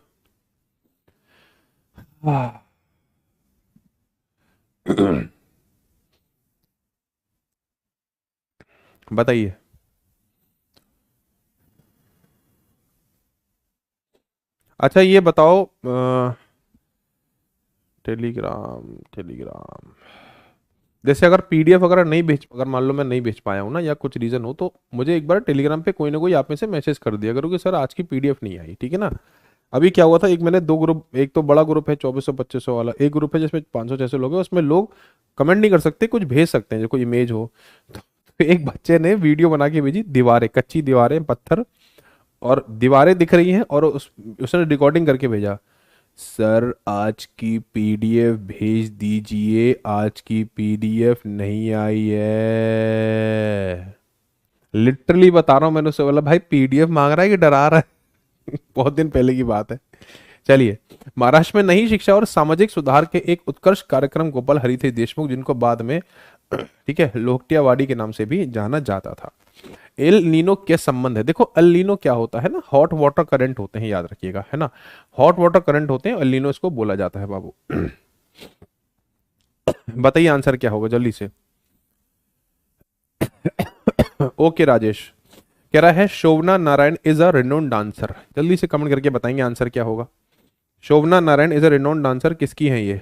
बताइए। अच्छा ये बताओ, टेलीग्राम, टेलीग्राम, जैसे अगर पीडीएफ अगर नहीं भेज, अगर मान लो मैं नहीं भेज पाया हूँ ना या कुछ रीजन हो, तो मुझे एक बार टेलीग्राम पे कोई ना कोई आप में से मैसेज कर दिया करो कि सर आज की पीडीएफ नहीं आई, ठीक है ना। अभी क्या हुआ था, एक मैंने दो ग्रुप, एक तो बड़ा ग्रुप है 2400 2500 वाला, एक ग्रुप है जिसमें 500 600 लोग हैं, उसमें लोग कमेंट नहीं कर सकते, कुछ भेज सकते हैं जो कोई इमेज हो। तो एक बच्चे ने वीडियो बना के भेजी, दीवारें, कच्ची दीवारें, पत्थर और दीवारें दिख रही हैं, और उसने रिकॉर्डिंग करके भेजा, सर आज की पीडीएफ भेज दीजिए, आज की पीडीएफ नहीं आई है। लिटरली बता रहा हूं, मैंने उससे बोला भाई पीडीएफ मांग रहा है कि डरा रहा है? बहुत दिन पहले की बात है। चलिए, महाराष्ट्र में नई शिक्षा और सामाजिक सुधार के एक उत्कृष्ट कार्यक्रम गोपाल हरिदेव देशमुख, जिनको बाद में ठीक है लोकटियावाड़ी के नाम से भी जाना जाता था। एल नीनो क्या संबंध है? देखो एल नीनो क्या होता है ना, हॉट वाटर करंट होते हैं, याद रखिएगा, है ना। हॉट वाटर करंट होते हैं, एल नीनो इसको बोला जाता है बाबू। बताइए आंसर क्या होगा जल्दी से। ओके राजेश, कह रहा है Shobhana Narayan is a renowned dancer, जल्दी से कमेंट करके बताएंगे आंसर क्या होगा। Shobhana Narayan is a renowned dancer, किसकी है ये?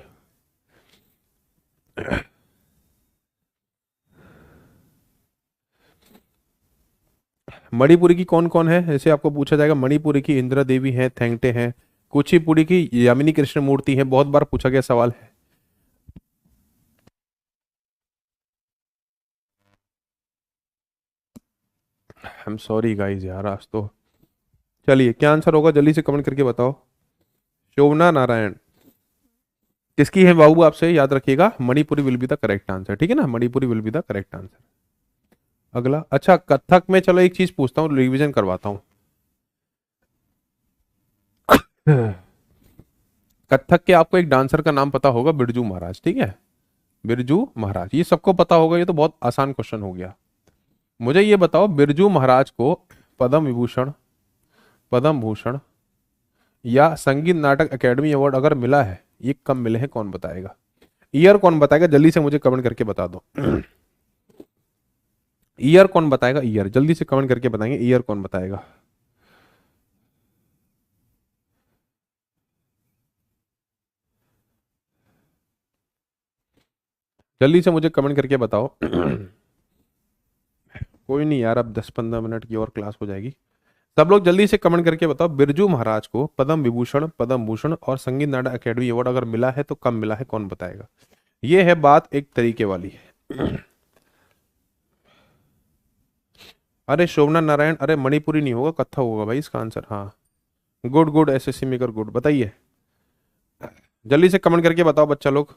मणिपुरी की कौन कौन है ऐसे आपको पूछा जाएगा। मणिपुरी की इंदिरा देवी है, थेंगटे हैं। कुचिपुड़ी की यामिनी कृष्ण मूर्ति है, बहुत बार पूछा गया सवाल है। आई एम सॉरी गाइस यार आज तो। चलिए क्या आंसर होगा जल्दी से कमेंट करके बताओ। शोभना नारायण किसकी है बाबू, आपसे याद रखिएगा Manipuri will be the correct answer, ठीक है ना, Manipuri will be the correct answer. अगला, अच्छा कथक में चलो एक चीज पूछता हूँ, रिवीजन करवाता हूँ। कथक के आपको एक डांसर का नाम पता होगा, बिरजू महाराज, ठीक है, बिरजू महाराज, ये सबको पता होगा, ये तो बहुत आसान क्वेश्चन हो गया। मुझे ये बताओ बिरजू महाराज को पद्म विभूषण, पद्म भूषण या संगीत नाटक अकेडमी अवार्ड अगर मिला है, ये कब मिले हैं, कौन बताएगा? ईयर कौन बताएगा, जल्दी से मुझे कमेंट करके बता दो। ईयर कौन बताएगा, ईयर जल्दी से कमेंट करके बताएंगे, ईयर कौन बताएगा? जल्दी से मुझे कमेंट करके बताओ। कोई नहीं यार, अब 10-15 मिनट की और क्लास हो जाएगी। सब लोग जल्दी से कमेंट करके बताओ बिरजू महाराज को पद्म विभूषण, पद्म भूषण और संगीत नाटक अकेडमी अवार्ड अगर मिला है तो कब मिला है, कौन बताएगा? ये है बात एक तरीके वाली है। अरे शोभना नारायण, अरे मणिपुरी नहीं होगा, कत्था होगा भाई इसका आंसर। हाँ good good, SSC maker good, बताइए जल्दी से कमेंट करके बताओ बच्चा लोग।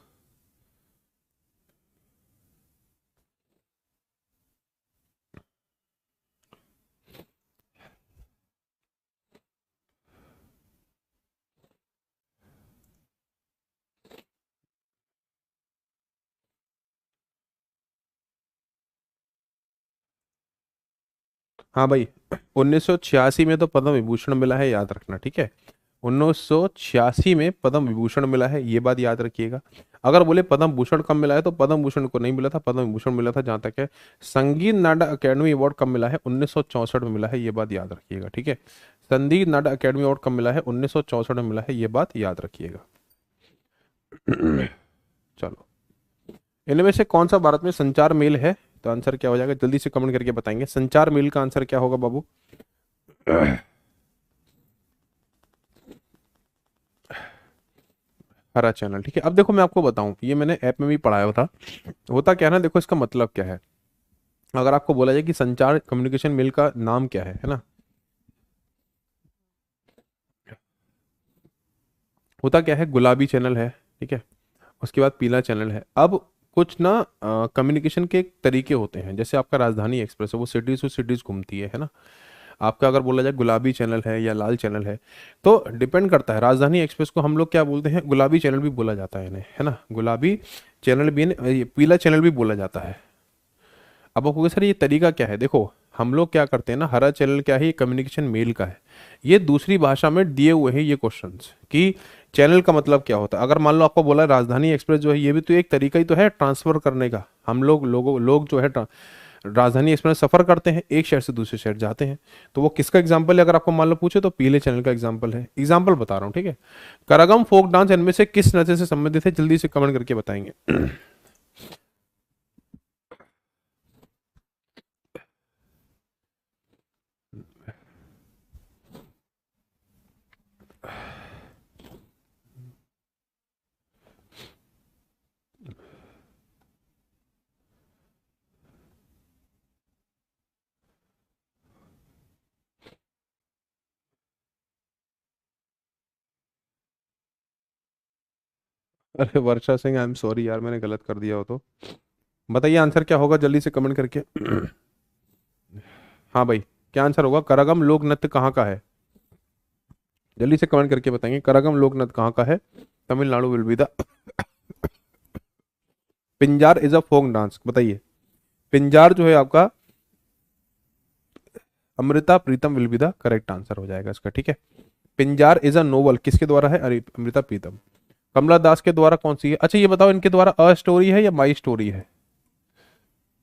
हाँ भाई 1986 में तो पद्म विभूषण मिला है, याद रखना, ठीक है। 1986 में पद्म विभूषण मिला है, ये बात याद रखिएगा। अगर बोले पद्म भूषण कब मिला है, तो पद्म भूषण को नहीं मिला था, पद्म विभूषण मिला था जहां तक है। संगीत नाटक अकेडमी अवार्ड कब मिला है, 1964 में मिला है, ये बात याद रखिएगा, ठीक है। संगीत नाटक अकेडमी अवार्ड कब मिला है, 1964 में मिला है, ये बात याद रखिएगा। चलो, इनमें से कौन सा भारत में संचार मेल है, तो आंसर क्या हो जाएगा, जल्दी से कमेंट करके बताएंगे। संचार मेल का आंसर क्या होगा बाबू? हरा चैनल, ठीक है। अब देखो मैं आपको बताऊं, ये मैंने ऐप में भी पढ़ाया था। होता क्या है ना, देखो इसका मतलब क्या है। अगर आपको बोला जाए कि संचार कम्युनिकेशन मेल का नाम क्या है ना, होता क्या है, गुलाबी चैनल है, ठीक है, उसके बाद पीला चैनल है। अब कुछ ना कम्युनिकेशन के तरीके होते हैं, जैसे आपका राजधानी एक्सप्रेस है, वो सिटीज टू सिटीज घूमती है ना। आपका अगर बोला जाए गुलाबी चैनल है या लाल चैनल है, तो डिपेंड करता है। राजधानी एक्सप्रेस को हम लोग क्या बोलते हैं, गुलाबी चैनल भी बोला जाता है इन्हें, है ना, गुलाबी चैनल भी, ये पीला चैनल भी बोला जाता है। अब आपको सर ये तरीका क्या है, देखो हम लोग क्या करते हैं ना, हरा चैनल क्या है, ये कम्युनिकेशन मेल का है। ये दूसरी भाषा में दिए हुए हैं ये क्वेश्चंस कि चैनल का मतलब क्या होता है। अगर मान लो आपको बोला राजधानी एक्सप्रेस जो है, ये भी तो एक तरीका ही तो है ट्रांसफर करने का। हम लोग जो है राजधानी एक्सप्रेस सफर करते हैं, एक शहर से दूसरे शहर जाते हैं, तो वो किसका एग्जाम्पल है, अगर आपको मान लो पूछे तो पीले चैनल का एग्जाम्पल है। एग्जाम्पल बता रहा हूँ, ठीक है। करागम फोक डांस इनमें से किस नृत्य से संबंधित है, जल्दी से कमेंट करके बताएंगे। अरे वर्षा सिंह, आई एम सॉरी यार, मैंने गलत कर दिया हो तो। बताइए आंसर क्या होगा, जल्दी से कमेंट करके। हाँ भाई, क्या आंसर होगा, करागम लोक नृत्य कहाँ का है, जल्दी से कमेंट करके बताएंगे। करागम लोक नृत्य कहाँ का है, Tamil Nadu will be the. Pinjar is a folk dance, बताइए। पिंजार जो है आपका, Amrita Pritam will be the correct answer हो जाएगा इसका, ठीक है। पिंजार इज अ नोवेल किसके द्वारा है, अरे अमृता प्रीतम। कमला दास के द्वारा कौन सी है, अच्छा ये बताओ इनके द्वारा अ स्टोरी है या माई स्टोरी है,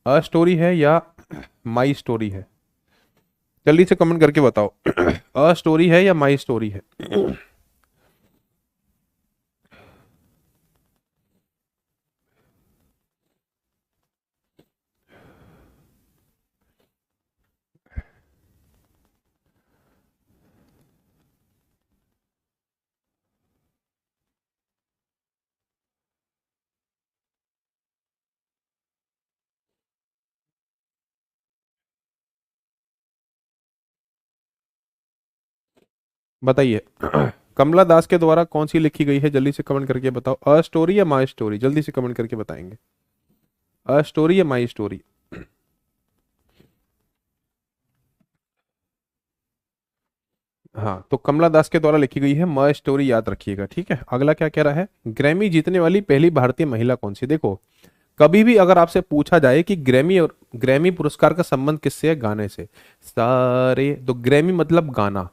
अ स्टोरी है या माई स्टोरी है, जल्दी से कमेंट करके बताओ। अ स्टोरी है या माई स्टोरी है? बताइए। कमला दास के द्वारा कौन सी लिखी गई है? जल्दी से कमेंट करके बताओ। अ स्टोरी या माई स्टोरी? जल्दी से कमेंट करके बताएंगे। अ स्टोरी या माई स्टोरी? हाँ, तो कमला दास के द्वारा लिखी गई है माई स्टोरी, याद रखिएगा। ठीक है, अगला क्या कह रहा है? ग्रैमी जीतने वाली पहली भारतीय महिला कौन सी? देखो, कभी भी अगर आपसे पूछा जाए कि ग्रैमी और ग्रैमी पुरस्कार का संबंध किससे है? गाने से। सारे तो ग्रैमी मतलब गाना।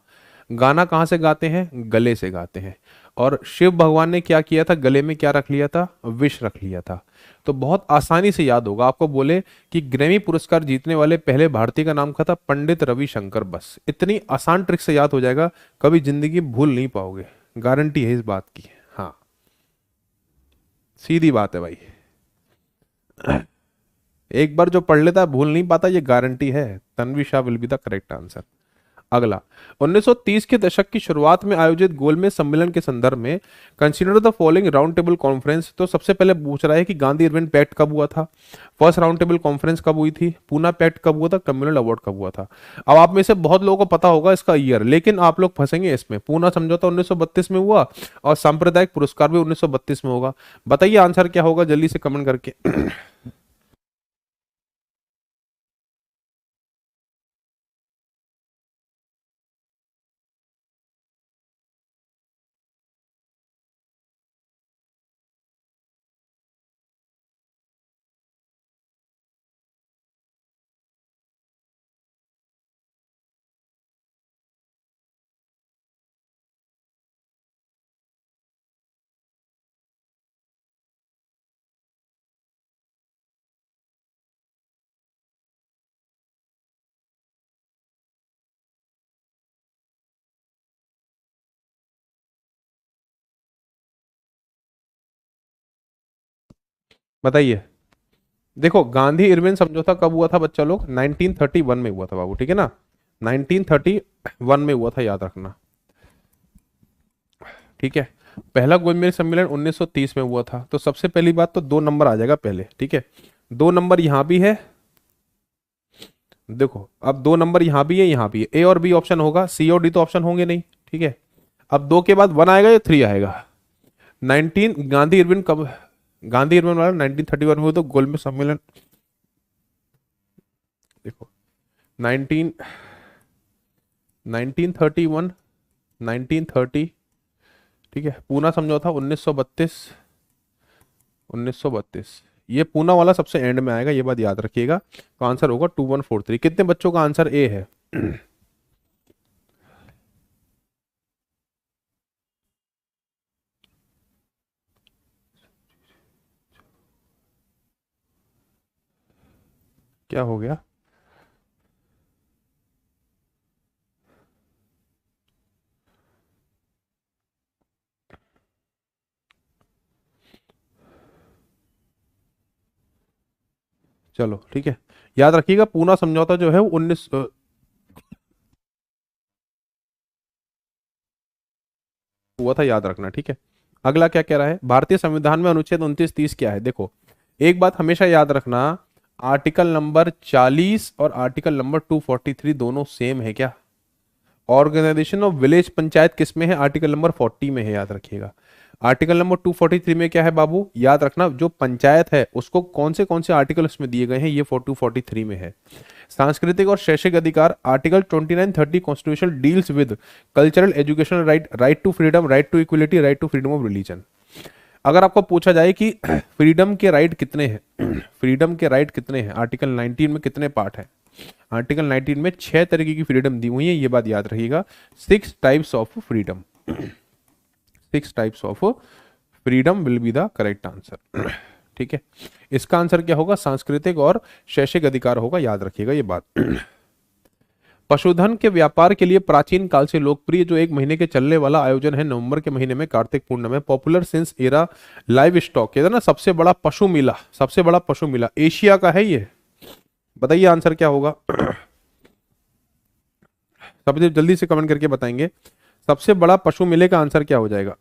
गाना कहाँ से गाते हैं? गले से गाते हैं। और शिव भगवान ने क्या किया था? गले में क्या रख लिया था? विष रख लिया था। तो बहुत आसानी से याद होगा। आपको बोले कि ग्रैमी पुरस्कार जीतने वाले पहले भारतीय का नाम क्या था? पंडित रविशंकर। बस इतनी आसान ट्रिक से याद हो जाएगा, कभी जिंदगी भूल नहीं पाओगे, गारंटी है इस बात की। हाँ, सीधी बात है भाई। एक बार जो पढ़ लेता है भूल नहीं पाता, ये गारंटी है। Tanvi Shah will be the correct answer. अगला, 1930 के दशक की शुरुआत में आयोजित गोलमेज सम्मेलन के संदर्भ में consider the following round table conference. तो सबसे पहले पूछ रहा है कि गांधी इरविन पैक्ट कब हुआ था, फर्स्ट राउंड टेबल कॉन्फ्रेंस कब हुई थी, पूना पैक्ट कब हुआ था, कम्युनल अवार्ड कब हुआ था। अब आप में से बहुत लोगों को पता होगा इसका ईयर, लेकिन आप लोग फंसेंगे इसमें। पूना समझौता 1932 में हुआ और सांप्रदायिक पुरस्कार भी 1932 में होगा। बताइए आंसर क्या होगा, जल्दी से कमेंट करके। बताइए। देखो, गांधी इरविन समझौता कब हुआ था बच्चा लोग? 1931 में हुआ था बाबू, ठीक है ना? 1931 में हुआ था, याद रखना। ठीक है, पहला गोलमेज सम्मेलन 1930 में हुआ था। तो सबसे पहली बात तो 2 नंबर आ जाएगा पहले। ठीक है, 2 नंबर यहां भी है। देखो, अब 2 नंबर यहां भी है, यहां भी है। ए और बी ऑप्शन होगा, सी और डी तो ऑप्शन होंगे नहीं। ठीक है, अब 2 के बाद 1 आएगा या 3 आएगा? 19 गांधी इरविन कब? गांधी इरविन वाला 1931 में हुआ तो गोलमेज सम्मेलन। देखो, 19 1931, 1930। ठीक है, पूना समझौता 1932, 1932। ये पूना वाला सबसे एंड में आएगा, ये बात याद रखिएगा। तो आंसर होगा 2143। कितने बच्चों का आंसर ए है? क्या हो गया? चलो ठीक है, याद रखिएगा पूना समझौता जो है वो 19 हुआ था, याद रखना। ठीक है, अगला क्या कह रहा है? भारतीय संविधान में अनुच्छेद 29-30 क्या है? देखो, एक बात हमेशा याद रखना, आर्टिकल नंबर 40 और आर्टिकल नंबर 243 दोनों सेम है क्या? ऑर्गेनाइजेशन ऑफ विलेज पंचायत किस में है? आर्टिकल नंबर 40 में है, याद रखिएगा। आर्टिकल नंबर 243 में क्या है बाबू? याद रखना, जो पंचायत है उसको कौन से आर्टिकल उसमें दिए गए हैं, ये 243 में है। सांस्कृतिक और शैक्षिक अधिकार, article 29-30 constitution deals with cultural educational right, right to freedom, right to equality, right to freedom of religion. अगर आपको पूछा जाए कि फ्रीडम के राइट कितने हैं, फ्रीडम के राइट कितने हैं, आर्टिकल 19 में कितने पार्ट हैं? आर्टिकल 19 में 6 तरीके की फ्रीडम दी हुई है, ये बात याद रखिएगा। 6 types of freedom, 6 types of freedom will be the correct answer. ठीक है, इसका आंसर क्या होगा? सांस्कृतिक और शैक्षिक अधिकार होगा, याद रखिएगा ये बात। पशुधन के व्यापार के लिए प्राचीन काल से लोकप्रिय जो एक महीने के चलने वाला आयोजन है नवंबर के महीने में कार्तिक पूर्णिमा में, popular since era live stock, ना सबसे बड़ा पशु मेला, सबसे बड़ा पशु मेला एशिया का है ये। बताइए आंसर क्या होगा? सबसे जल्दी से कमेंट करके बताएंगे सबसे बड़ा पशु मेले का आंसर क्या हो जाएगा?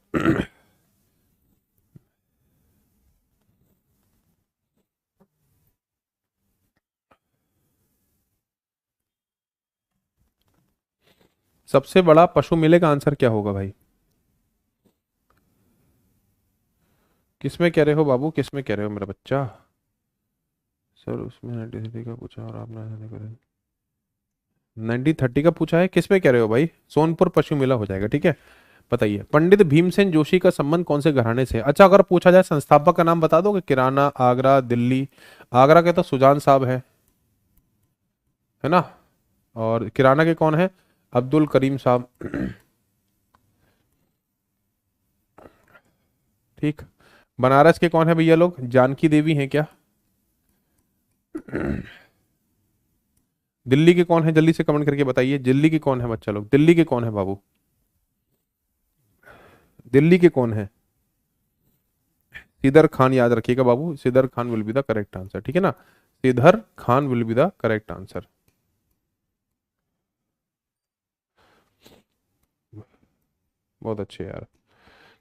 सबसे बड़ा पशु मेले का आंसर क्या होगा भाई? किसमें कह रहे हो बाबू, किसमें कह रहे हो मेरा बच्चा? सर उसमें 90 का पूछा और आपने 90-30 का पूछा है, किसमें कह रहे हो भाई? सोनपुर पशु मेला हो जाएगा, ठीक है। बताइए पंडित भीमसेन जोशी का संबंध कौन से घराने से? अच्छा अगर पूछा जाए संस्थापक का नाम बता दोगे? किराना, आगरा, दिल्ली। आगरा के तो सुजान साहब है ना, और किराना के कौन है? अब्दुल करीम साहब। ठीक। बनारस के कौन है भैया लोग? जानकी देवी हैं क्या? दिल्ली के कौन है? जल्दी से कमेंट करके बताइए दिल्ली के कौन है बच्चा लोग, दिल्ली के कौन है बाबू? दिल्ली के कौन है? सीदर खान याद रखिएगा बाबू, Sidar Khan will be the correct answer, ठीक है ना, Sidar Khan will be the correct answer. बहुत अच्छे यार।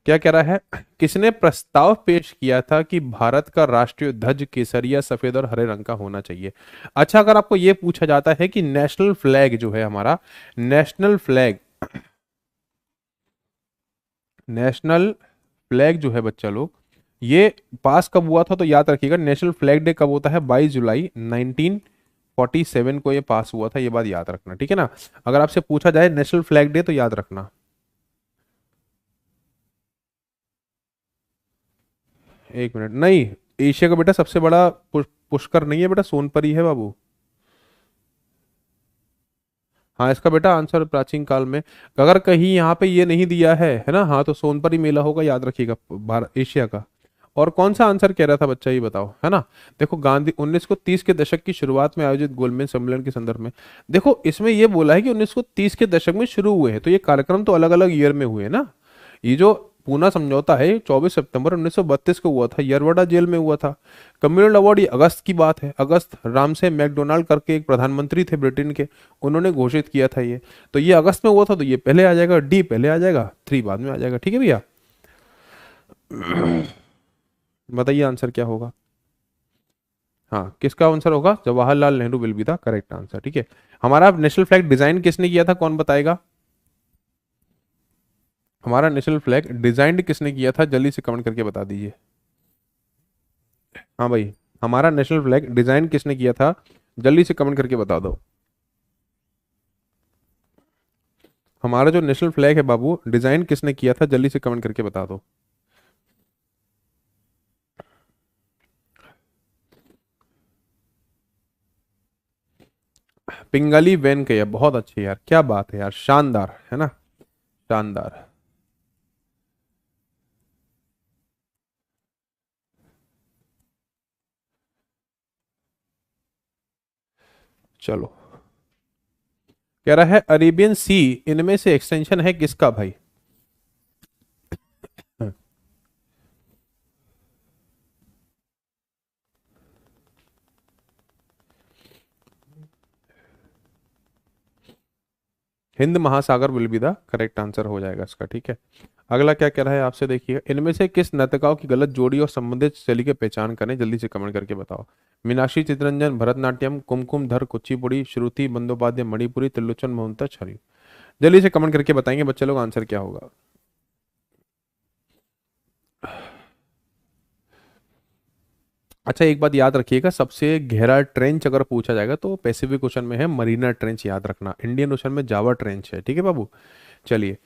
क्या कह रहा है? किसने प्रस्ताव पेश किया था कि भारत का राष्ट्रीय ध्वज केसरिया, सफेद और हरे रंग का होना चाहिए? अच्छा अगर आपको यह पूछा जाता है कि नेशनल फ्लैग जो है हमारा, नेशनल फ्लैग, नेशनल फ्लैग जो है बच्चा लोग, ये पास कब हुआ था? तो याद रखिएगा नेशनल फ्लैग डे कब होता है? 22 जुलाई 1947 को ये पास हुआ था, ये बात याद रखना, ठीक है ना। अगर आपसे पूछा जाए नेशनल फ्लैग डे तो याद रखना। एक मिनट, नहीं, एशिया का बेटा सबसे बड़ा पुष्कर नहीं है बेटा, सोनपरी है बाबू। हाँ इसका बेटा आंसर प्राचीन काल में, अगर कहीं यहाँ पे ये नहीं दिया है ना, हाँ तो सोनपरी मेला होगा, याद रखिएगा, भारत एशिया का। और कौन सा आंसर कह रहा था बच्चा ये बताओ, है ना। देखो गांधी 1930 के दशक की शुरुआत में आयोजित गोलमेज सम्मेलन के संदर्भ में, देखो इसमें ये बोला है कि 1930 के दशक में शुरू हुए हैं, तो ये कार्यक्रम तो अलग अलग ईयर में हुए हैं ना। ये जो पूना समझौता है 24 सितंबर 1932 को हुआ था, यरवड़ा जेल में हुआ था। कम्युनल अवार्ड ये अगस्त की बात है, अगस्त, रामसे मैकडोनाल्ड करके एक प्रधानमंत्री थे ब्रिटेन के, उन्होंने घोषित किया था ये, तो ये अगस्त में हुआ था, तो ये पहले आ जाएगा, डी पहले आ जाएगा, 3 बाद में आ जाएगा, ठीक है भैया। बताइए आंसर क्या होगा? हाँ किसका आंसर होगा? Jawaharlal Nehru will be the correct answer, ठीक है। हमारा नेशनल फ्लैग डिजाइन किसने किया था, कौन बताएगा? हमारा नेशनल फ्लैग डिजाइन किसने किया था, जल्दी से कमेंट करके बता दीजिए। हाँ भाई, हमारा नेशनल फ्लैग डिजाइन किसने किया था, जल्दी से कमेंट करके बता दो। हमारा जो नेशनल फ्लैग है बाबू, डिजाइन किसने किया था, जल्दी से कमेंट करके बता दो। पिंगली वेंकैया, बहुत अच्छे यार, क्या बात है यार, शानदार है ना, शानदार। चलो, कह रहा है अरेबियन सी इनमें से एक्सटेंशन है किसका भाई? हिंद महासागर will be the correct answer हो जाएगा इसका, ठीक है। अगला क्या कह रहा है आपसे, देखिए इनमें से किस नर्तकाओं की गलत जोड़ी और संबंधित शैली की पहचान करें, जल्दी से कमेंट करके बताओ। मीनाक्षी चितरंजन, भरतनाट्यम, कुमकुम धर कुचिपुड़ी, श्रुति बंदोपाध्याय मणिपुरी, त्रिलोचन मोहंता छरी। जल्दी से कमेंट करके बताएंगे बच्चे लोग आंसर क्या होगा। अच्छा एक बात याद रखिएगा, सबसे गहरा ट्रेंच अगर पूछा जाएगा तो पैसिफिक ओशन में है, मरीना ट्रेंच याद रखना, इंडियन ओशन में जावा ट्रेंच है, ठीक है बाबू। चलिए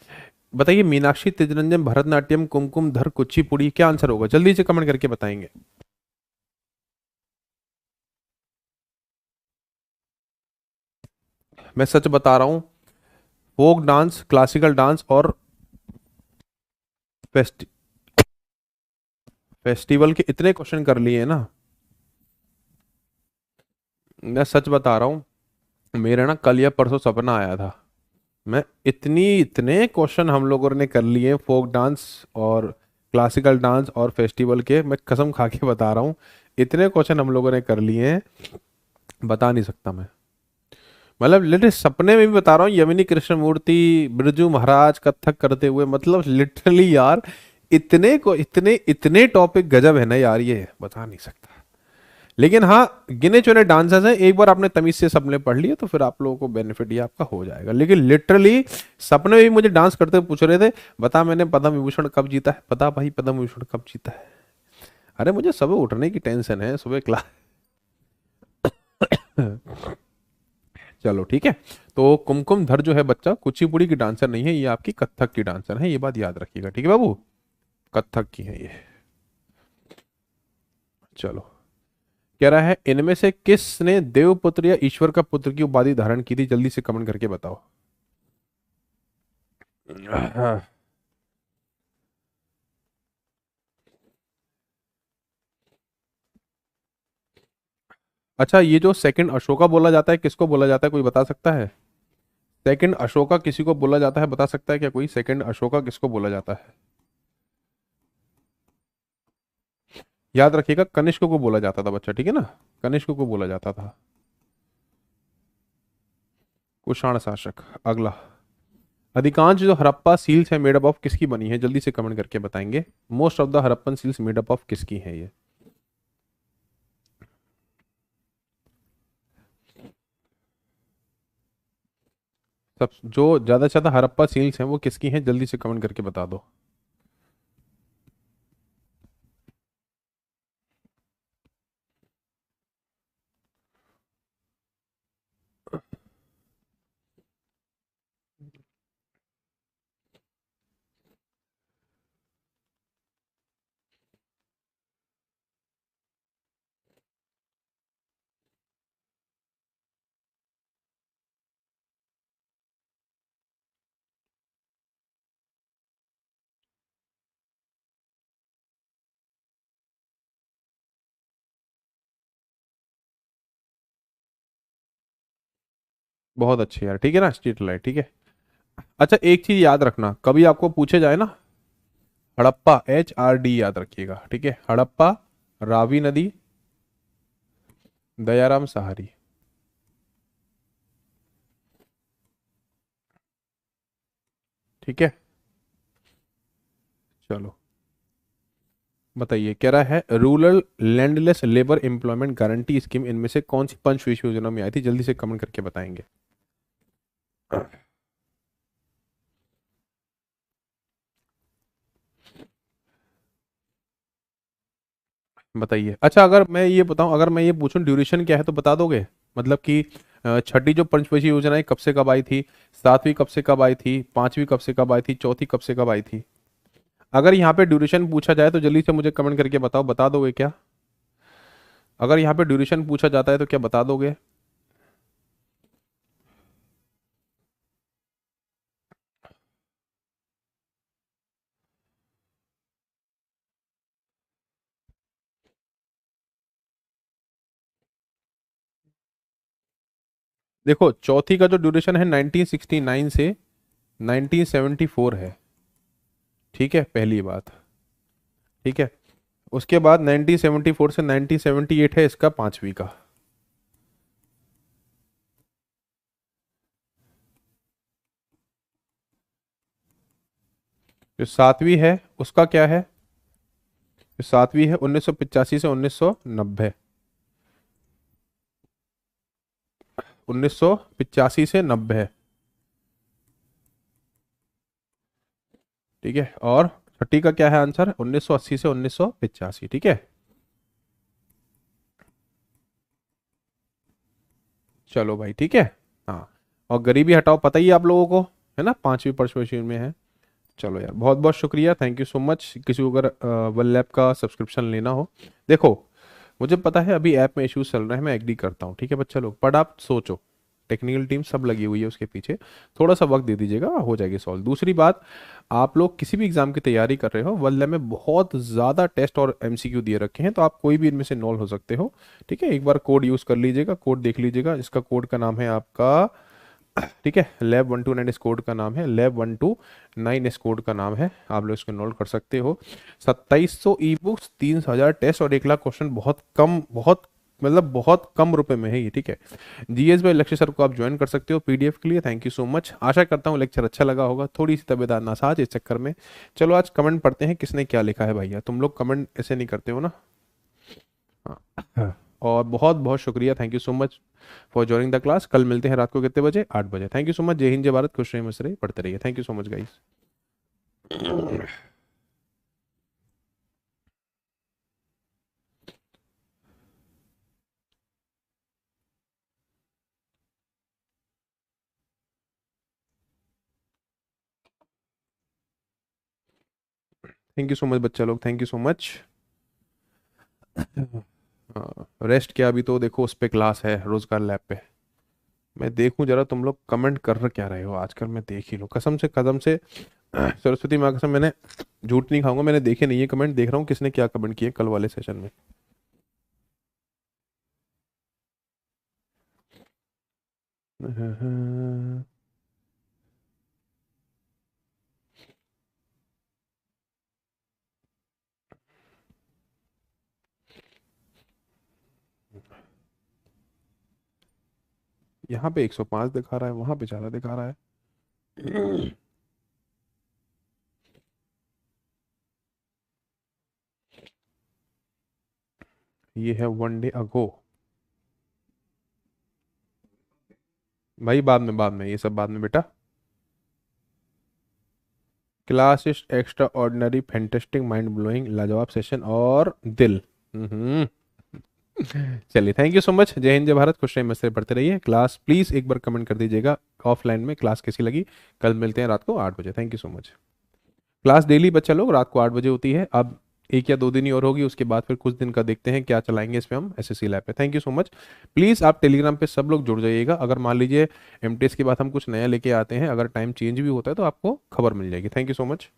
बताइए मीनाक्षी तिजरंजन, भरतनाट्यम, कुमकुम धर कुचिपुड़ी, क्या आंसर होगा, जल्दी से कमेंट करके बताएंगे। मैं सच बता रहा हूं, फोक डांस, क्लासिकल डांस और फेस्ट, फेस्टिवल के इतने क्वेश्चन कर लिए ना, मैं सच बता रहा हूं, मेरा ना कल या परसों सपना आया था, मैं इतने क्वेश्चन हम लोगों ने कर लिए फोक डांस और क्लासिकल डांस और फेस्टिवल के, मैं कसम खा के बता रहा हूँ, इतने क्वेश्चन हम लोगों ने कर लिए हैं, बता नहीं सकता मैं। मतलब लिटरली सपने में भी बता रहा हूँ, यमिनी कृष्णमूर्ति, बिरजू महाराज कथक करते हुए, मतलब लिटरली यार, इतने को इतने इतने टॉपिक गजब है ना यार, ये बता नहीं सकता। लेकिन हाँ, गिने चुने डांसर्स हैं, एक बार आपने तमीज से सपने पढ़ लिए तो फिर आप लोगों को बेनिफिट ये आपका हो जाएगा। लेकिन लिटरली सपने में भी मुझे डांस करते हुए पूछ रहे थे, बता मैंने पद्म विभूषण कब जीता है, बता भाई पद्म विभूषण कब जीता है। अरे मुझे सुबह उठने की टेंशन है, सुबह क्लास। चलो ठीक है। तो कुमकुम धर जो है बच्चा कुचिपुड़ी की डांसर नहीं है, ये आपकी कथक की डांसर है, ये बात याद रखिएगा, ठीक है बाबू, कथक की है ये। चलो, कह रहा है इनमें से किसने देवपुत्र या ईश्वर का पुत्र की उपाधि धारण की थी, जल्दी से कमेंट करके बताओ। अच्छा, ये जो सेकंड अशोका बोला जाता है किसको बोला जाता है, कोई बता सकता है? सेकंड अशोका किसी को बोला जाता है, बता सकता है क्या कोई? सेकंड अशोका किसको बोला जाता है? याद रखिएगा कनिष्क को बोला जाता था बच्चा, ठीक है ना, कनिष्क को बोला जाता था। कुषाण शासक। अगला, अधिकांश जो हड़प्पा सील्स है मेड अप ऑफ किसकी बनी है, जल्दी से कमेंट करके बताएंगे। Most of the Harappan seals made up of किसकी है ये? सब जो ज्यादा से ज्यादा हड़प्पा सील्स हैं वो किसकी हैं, जल्दी से कमेंट करके बता दो। बहुत अच्छे यार, ठीक है ना, स्ट्रीट लाइट, ठीक है। अच्छा, एक चीज याद रखना, कभी आपको पूछे जाए ना, हड़प्पा HRD याद रखिएगा, ठीक है, हड़प्पा, रावी नदी, दयाराम सहारी। ठीक है, चलो बताइए, कह रहा है rural landless labour employment guarantee scheme इनमें से कौन सी पंचवीं योजना में आई थी, जल्दी से कमेंट करके बताएंगे। बताइए। अच्छा, अगर मैं ये बताऊं, अगर मैं ये पूछूं ड्यूरेशन क्या है तो बता दोगे? मतलब कि छठी जो पंचवटी योजना है कब से कब आई थी, सातवीं कब से कब आई थी, पांचवी कब से कब आई थी, चौथी कब से कब आई थी? अगर यहाँ पे ड्यूरेशन पूछा जाए तो जल्दी से मुझे कमेंट करके बताओ, बता दोगे क्या? अगर यहाँ पे ड्यूरेशन पूछा जाता है तो क्या बता दोगे? देखो, चौथी का जो ड्यूरेशन है 1969 से 1974 है, ठीक है, पहली बात, ठीक है। उसके बाद 1974 से 1978 है इसका पांचवी का। जो सातवीं है उसका क्या है? जो सातवीं है 1985 से 1990, 1985 से 90 है, ठीक है। और छठी का क्या है आंसर? 1980 से 1985, ठीक है। चलो भाई, ठीक है। हाँ, और गरीबी हटाओ पता ही है आप लोगों को, है ना, पांचवी परसुएशन में है। चलो यार, बहुत बहुत शुक्रिया, थैंक यू सो मच। किसी को अगर वन लैब का सब्सक्रिप्शन लेना हो, देखो मुझे पता है अभी ऐप में इश्यूज चल रहे हैं, मैं एग्री करता हूँ, ठीक है बच्चा लोग, बट आप सोचो, टेक्निकल टीम सब लगी हुई है उसके पीछे, थोड़ा सा वक्त दे दीजिएगा, हो जाएगी सॉल्व। दूसरी बात, आप लोग किसी भी एग्जाम की तैयारी कर रहे हो, वल्ले में बहुत ज़्यादा टेस्ट और एमसीक्यू दिए रखे हैं, तो आप कोई भी इनमें से इन्वॉल्व हो सकते हो। ठीक है, एक बार कोड यूज़ कर लीजिएगा, कोड देख लीजिएगा, इसका कोड का नाम है आपका, ठीक है, लैब 129 इस कोड का नाम है, लैब 129 इस कोड का नाम है, आप लोग इसको इनरोल कर सकते हो। 2700 ई बुक्स, 3000 टेस्ट और 1 लाख क्वेश्चन, बहुत कम, बहुत मतलब बहुत कम रुपए में है ये। ठीक है, जीएस बाय लक्ष्य सर को आप ज्वाइन कर सकते हो पीडीएफ के लिए। थैंक यू सो मच, आशा करता हूँ लेक्चर अच्छा लगा होगा। थोड़ी सी तबीयत नासाज इस चक्कर में। चलो आज कमेंट पढ़ते हैं, किसने क्या लिखा है भैया, तुम लोग कमेंट ऐसे नहीं करते हो ना। हाँ। और बहुत बहुत शुक्रिया, thank you so much for joining the class. कल मिलते हैं रात को कितने बजे, 8 बजे। थैंक यू सो मच, जय हिंद जय भारत, खुश रहिए मस्त रहिए, पढ़ते रहिए। Thank you so much guys. Thank you so much बच्चा लोग, thank you so much. Rest क्या, अभी तो देखो उस पे क्लास है रोजगार लैब पे। मैं देखूं जरा तुम लोग कमेंट कर क्या रहे हो आजकल, मैं देख ही लूं कसम से, कदम से सरस्वती माँ कसम, मैंने झूठ नहीं खाऊंगा, मैंने देखे नहीं है कमेंट, देख रहा हूँ किसने क्या कमेंट किए कल वाले सेशन में। यहाँ पे 105 दिखा रहा है, वहां पे ज्यादा दिखा रहा है। ये है 1 डे अगो। भाई बाद में, बाद में, ये सब बाद में बेटा। Class is extra ordinary, fantastic, mind blowing, लाजवाब सेशन और दिल। चलिए, थैंक यू सो मच, जय हिंद जय भारत, खुश रहिए मस्त रहिए, पढ़ते रहिए। क्लास प्लीज एक बार कमेंट कर दीजिएगा ऑफलाइन में क्लास कैसी लगी। कल मिलते हैं रात को 8 बजे। Thank you so much. Class daily बच्चा लोग रात को 8 बजे होती है, अब 1 या 2 दिन ही और होगी, उसके बाद फिर कुछ दिन का देखते हैं क्या चलाएंगे इस पे हम एसएससी लैब पे। Thank you so much. Please आप टेलीग्राम पे सब लोग जुड़ जाइएगा, अगर मान लीजिए एमटीएस के बाद हम कुछ नया लेके आते हैं, अगर टाइम चेंज भी होता है तो आपको खबर मिल जाएगी। Thank you so much.